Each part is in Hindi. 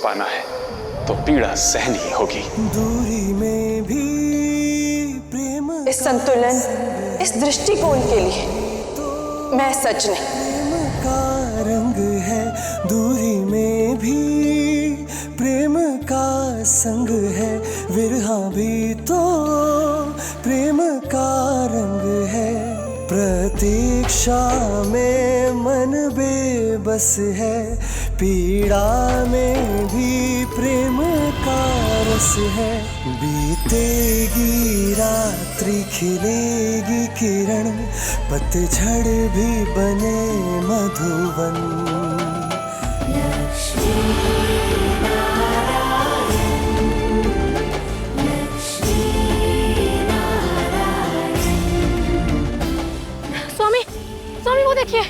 पाना है तो पीड़ा सहनी ही होगी। दूरी में भी प्रेम, इस संतुलन, इस दृष्टिकोण के लिए मैं सच नहीं। प्रेम का रंग है, दूरी में भी प्रेम का संग है, विरहा भी तो प्रेम का रंग है। प्रतीक्षा में मन बेबस है, पीड़ा में भी प्रेम का रस है। बीतेगी रात्रि खिलेगी किरण, पतझड़ भी बने मधुवन। स्वामी, स्वामी वो देखिए।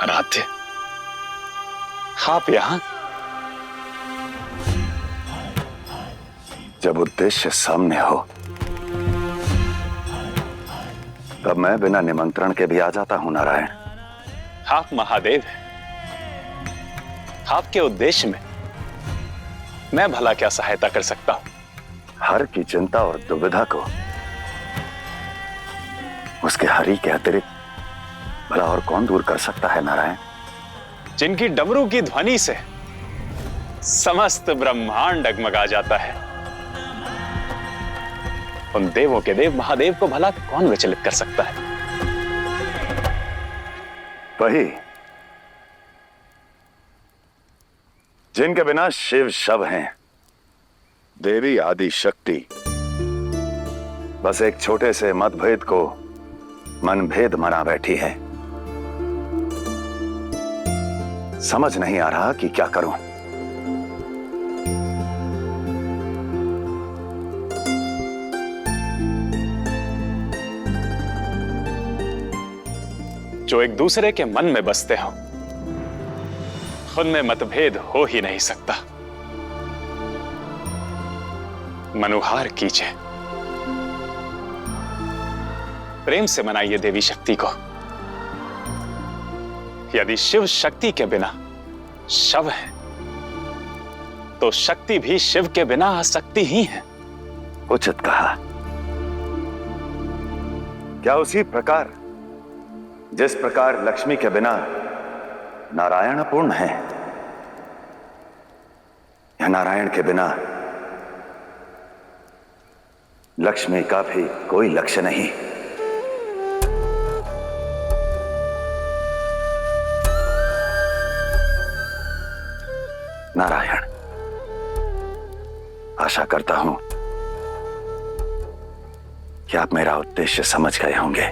आराध्य, आप यहां? जब उद्देश्य सामने हो तब मैं बिना निमंत्रण के भी आ जाता हूं नारायण। आप महादेव हैं। आपके उद्देश्य में मैं भला क्या सहायता कर सकता हूं? हर की चिंता और दुविधा को उसके हरि के अतिरिक्त भला और कौन दूर कर सकता है नारायण? जिनकी डमरू की ध्वनि से समस्त ब्रह्मांड डगमगा जाता है, उन देवों के देव महादेव को भला कौन विचलित कर सकता है? वही जिनके बिना शिव शव हैं, देवी आदि शक्ति बस एक छोटे से मतभेद को मनभेद मना बैठी है। समझ नहीं आ रहा कि क्या करूं। जो एक दूसरे के मन में बसते हो, उनमें मतभेद हो ही नहीं सकता। मनुहार कीजिए, प्रेम से मनाइए देवी शक्ति को। यदि शिव शक्ति के बिना शव है, तो शक्ति भी शिव के बिना अशक्ति ही है। उचित कहा। क्या उसी प्रकार जिस प्रकार लक्ष्मी के बिना नारायण अपूर्ण है, या नारायण के बिना लक्ष्मी का भी कोई लक्ष्य नहीं? नारायण, आशा करता हूं कि आप मेरा उद्देश्य समझ गए होंगे।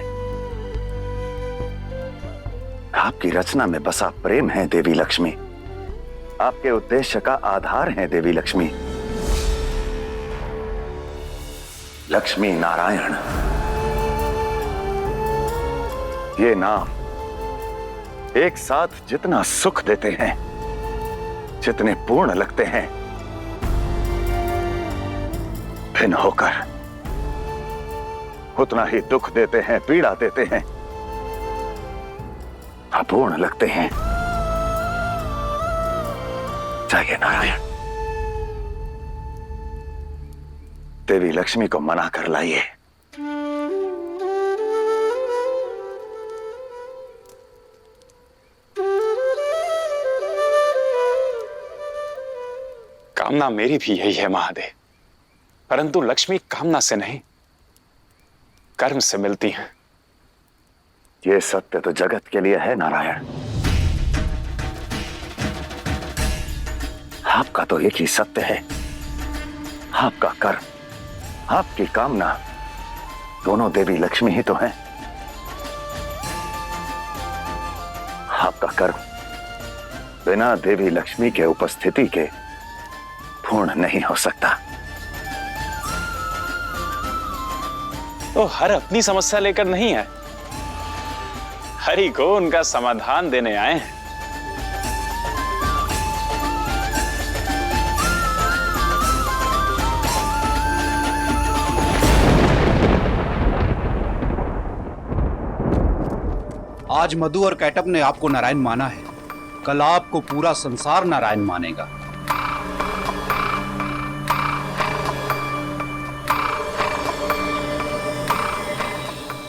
आपकी रचना में बसा प्रेम है देवी लक्ष्मी, आपके उद्देश्य का आधार है देवी लक्ष्मी। लक्ष्मी नारायण, ये नाम एक साथ जितना सुख देते हैं, जितने पूर्ण लगते हैं, भिन्न होकर उतना ही दुख देते हैं, पीड़ा देते हैं, अपूर्ण लगते हैं। जाइए नारायण, देवी लक्ष्मी को मना कर लाइए। कामना मेरी भी यही है महादेव, परंतु लक्ष्मी कामना से नहीं, कर्म से मिलती हैं। ये सत्य तो जगत के लिए है नारायण। आपका तो एक ही सत्य है, आपका कर्म, आपकी कामना, दोनों देवी लक्ष्मी ही तो हैं। आपका कर्म बिना देवी लक्ष्मी के उपस्थिति के पूर्ण नहीं हो सकता। तो हर अपनी समस्या लेकर नहीं आए, हरि को उनका समाधान देने आए हैं। आज मधु और कैटअप ने आपको नारायण माना है, कल आपको पूरा संसार नारायण मानेगा।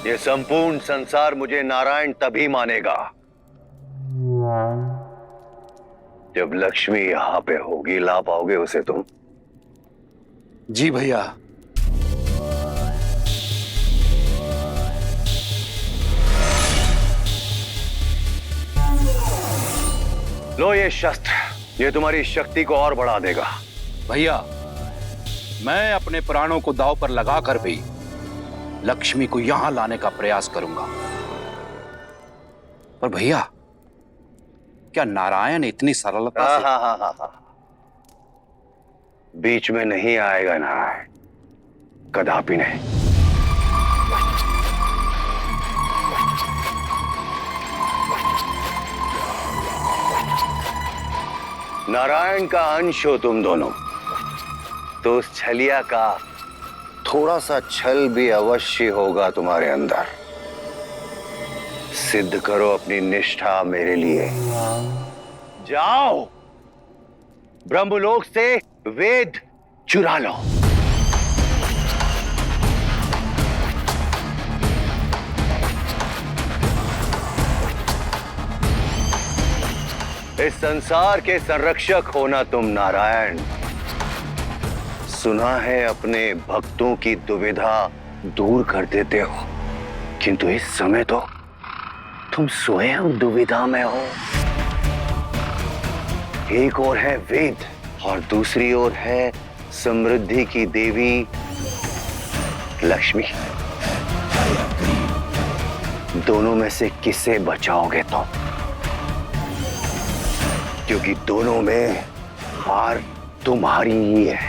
ये संपूर्ण संसार मुझे नारायण तभी मानेगा जब लक्ष्मी यहां पे होगी। ला पाओगे उसे तुम? जी भैया। लो ये शस्त्र, ये तुम्हारी शक्ति को और बढ़ा देगा। भैया, मैं अपने प्राणों को दांव पर लगाकर भी लक्ष्मी को यहां लाने का प्रयास करूंगा। पर भैया, क्या नारायण इतनी सरलता से? हाँ। बीच में नहीं आएगा नारायण, कदापि नहीं। नारायण का अंश हो तुम दोनों, तो उस छलिया का थोड़ा सा छल भी अवश्य होगा तुम्हारे अंदर। सिद्ध करो अपनी निष्ठा मेरे लिए। जाओ, ब्रह्मलोक से वेद चुरा लो। इस संसार के संरक्षक होना तुम नारायण। सुना है अपने भक्तों की दुविधा दूर कर देते हो, किंतु इस समय तो तुम स्वयं दुविधा में हो। एक ओर है वेद और दूसरी ओर है समृद्धि की देवी लक्ष्मी। दोनों में से किसे बचाओगे तुम? क्योंकि दोनों में हार तुम्हारी ही है।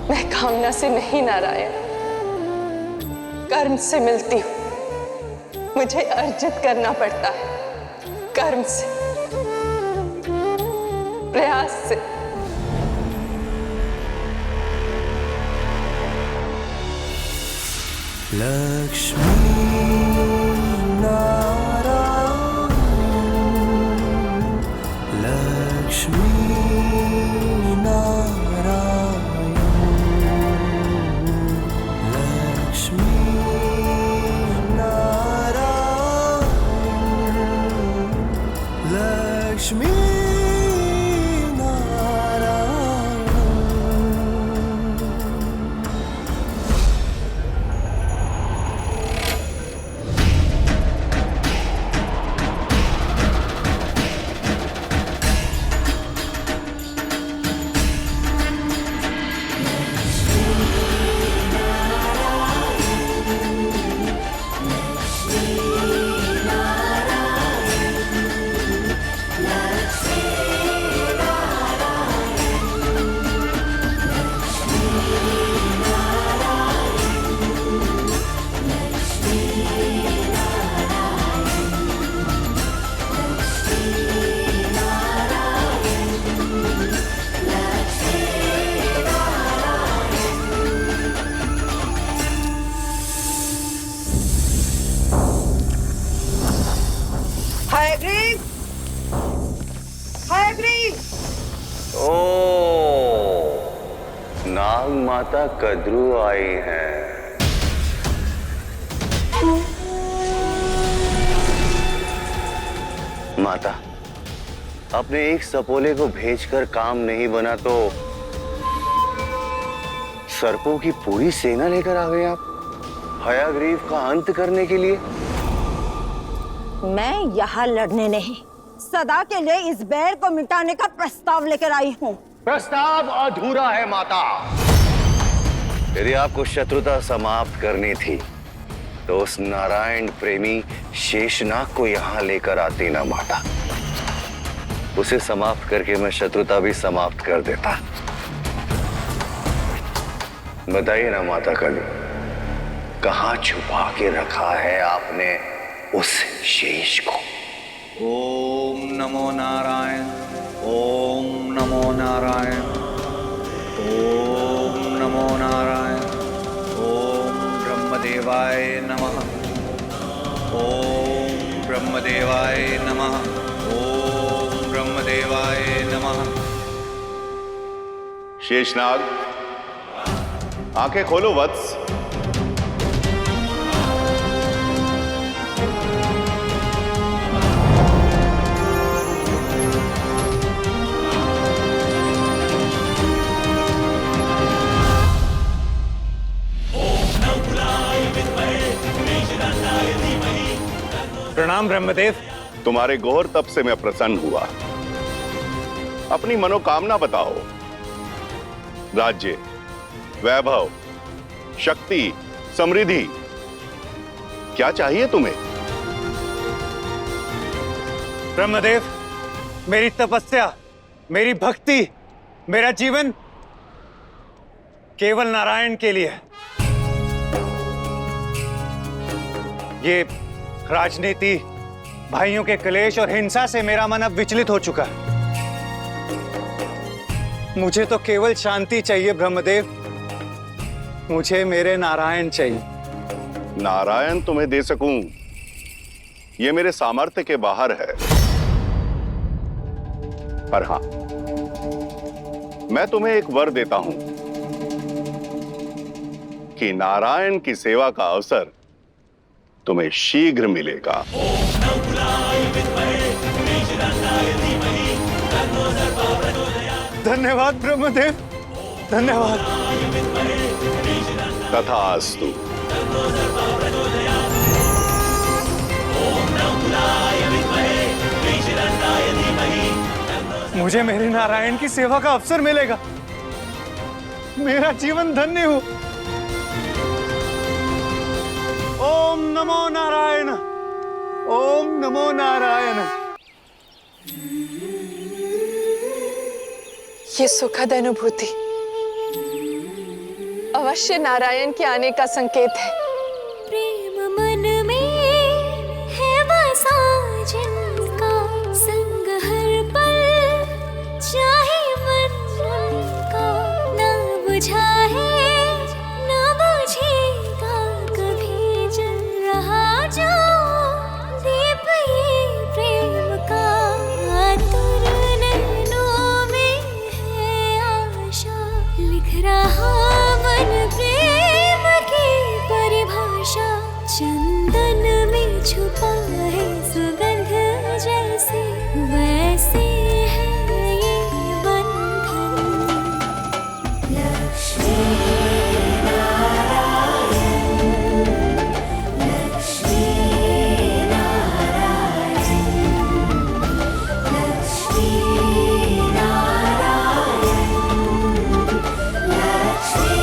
मैं कामना से नहीं नारायण, कर्म से मिलती हूँ। मुझे अर्जित करना पड़ता है, कर्म से, प्रयास से। लक्ष्मी नारायण, लक्ष्मी नारायण, लक्ष्मी नारायण, लक्ष्मी नाग माता कद्रू आई हैं। माता, अपने एक सपोले को भेजकर काम नहीं बना तो सर्पों की पूरी सेना लेकर आ गए आप हयाग्रीव का अंत करने के लिए। मैं यहाँ लड़ने नहीं, सदा के लिए इस बैर को मिटाने का प्रस्ताव लेकर आई हूँ। प्रस्ताव अधूरा है माता। यदि आपको शत्रुता समाप्त करनी थी तो उस नारायण प्रेमी शेषनाग को यहाँ लेकर आती ना माता। उसे समाप्त करके मैं शत्रुता भी समाप्त कर देता। बताइए ना माता काली, कहाँ छुपा के रखा है आपने उस शेष को? ओम नमो नारायण, ओम नमो नारायण, ओम नमो नारायण, ओम ब्रह्मदेवाय नमः, ओम ब्रह्मदेवाय नमः, ओम ब्रह्मदेवाय नमः। शेषनाग, आंखें खोलो वत्स। प्रणाम ब्रह्मदेव। तुम्हारे घोर तप से मैं प्रसन्न हुआ। अपनी मनोकामना बताओ। राज्य, वैभव, शक्ति, समृद्धि, क्या चाहिए तुम्हें? ब्रह्मदेव, मेरी तपस्या, मेरी भक्ति, मेरा जीवन केवल नारायण के लिए। ये राजनीति, भाइयों के क्लेश और हिंसा से मेरा मन अब विचलित हो चुका है। मुझे तो केवल शांति चाहिए ब्रह्मदेव। मुझे मेरे नारायण चाहिए। नारायण तुम्हें दे सकूं, यह मेरे सामर्थ्य के बाहर है। पर हां, मैं तुम्हें एक वर देता हूं कि नारायण की सेवा का अवसर तुम्हें शीघ्र मिलेगा। धन्यवाद ब्रह्मदेव, धन्यवाद। तथास्तु। मुझे मेरे नारायण की सेवा का अवसर मिलेगा। मेरा जीवन धन्य हो। ओम नमो नारायण, ओम नमो नारायण। ये सुखद अनुभूति अवश्य नारायण के आने का संकेत है। प्रेम मन में है बसा जिनका, संग हर पल चाहे मन का, ना बुझा है ना बुझेगा कभी जल रहा जो दीप ये प्रेम का। आतुर नैनों में है आशा, लिख रहा मन प्रेम की परिभाषा। चंदन में छुपा है सुगंध जैसे, वैसे है ये बंधन। लक्ष्मी नारायण, लक्ष्मी नारायण, लक्ष्मी नारायण, लक्ष्मी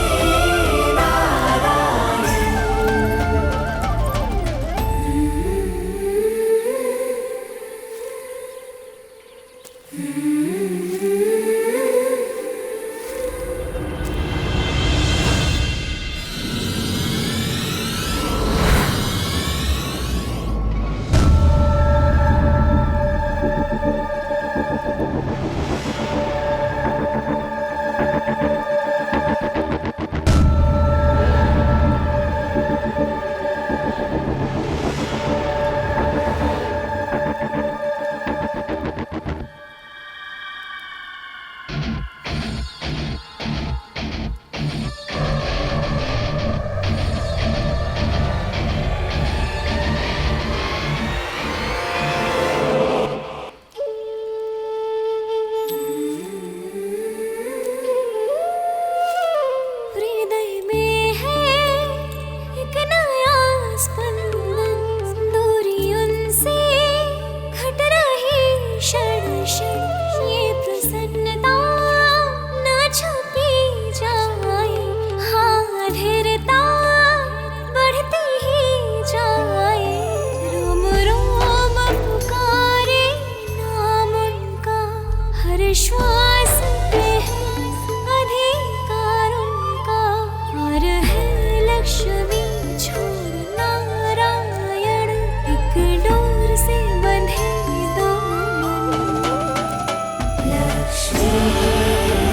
श्वास पे है अधिकार उनका, और है लक्ष्मी छोड़ नारायण, एक डोर से बंधे दो मन। लक्ष्मी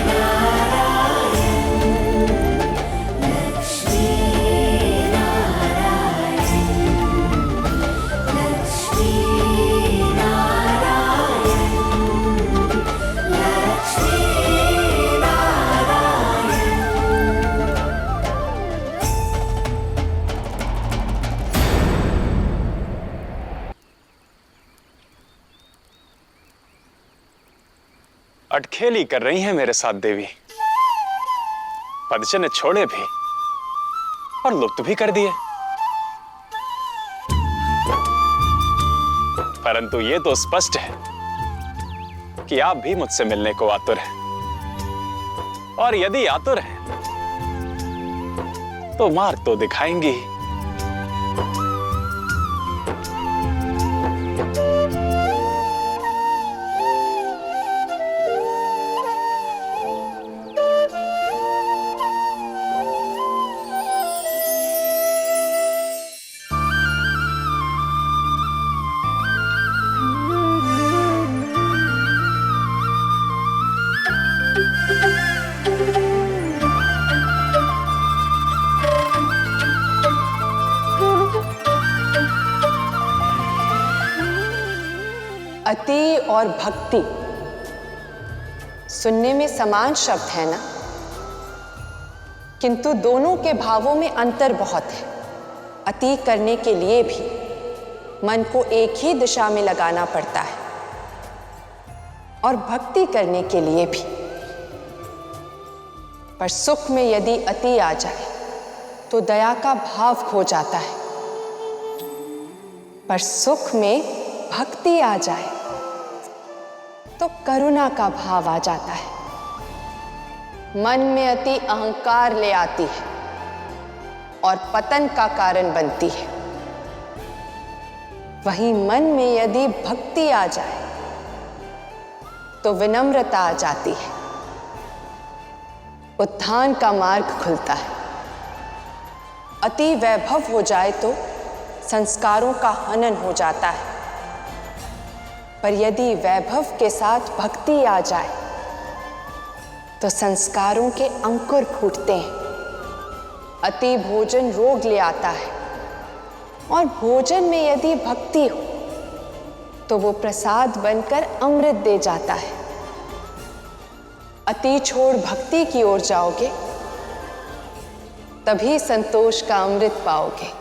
नारायण, लक्ष्मी नारायण, लक्ष्मी अटखेली कर रही हैं मेरे साथ देवी। पदचे ने छोड़े भी और लुप्त भी कर दिए, परंतु ये तो स्पष्ट है कि आप भी मुझसे मिलने को आतुर हैं, और यदि आतुर हैं तो मार्ग तो दिखाएंगी ही। अति और भक्ति सुनने में समान शब्द है ना, किंतु दोनों के भावों में अंतर बहुत है। अति करने के लिए भी मन को एक ही दिशा में लगाना पड़ता है और भक्ति करने के लिए भी। पर सुख में यदि अति आ जाए तो दया का भाव खो जाता है, पर सुख में भक्ति आ जाए तो करुणा का भाव आ जाता है। मन में अति अहंकार ले आती है और पतन का कारण बनती है। वहीं मन में यदि भक्ति आ जाए तो विनम्रता आ जाती है, उत्थान का मार्ग खुलता है। अति वैभव हो जाए तो संस्कारों का हनन हो जाता है, पर यदि वैभव के साथ भक्ति आ जाए तो संस्कारों के अंकुर फूटते हैं। अति भोजन रोग ले आता है और भोजन में यदि भक्ति हो तो वो प्रसाद बनकर अमृत दे जाता है। अति छोड़ भक्ति की ओर जाओगे तभी संतोष का अमृत पाओगे।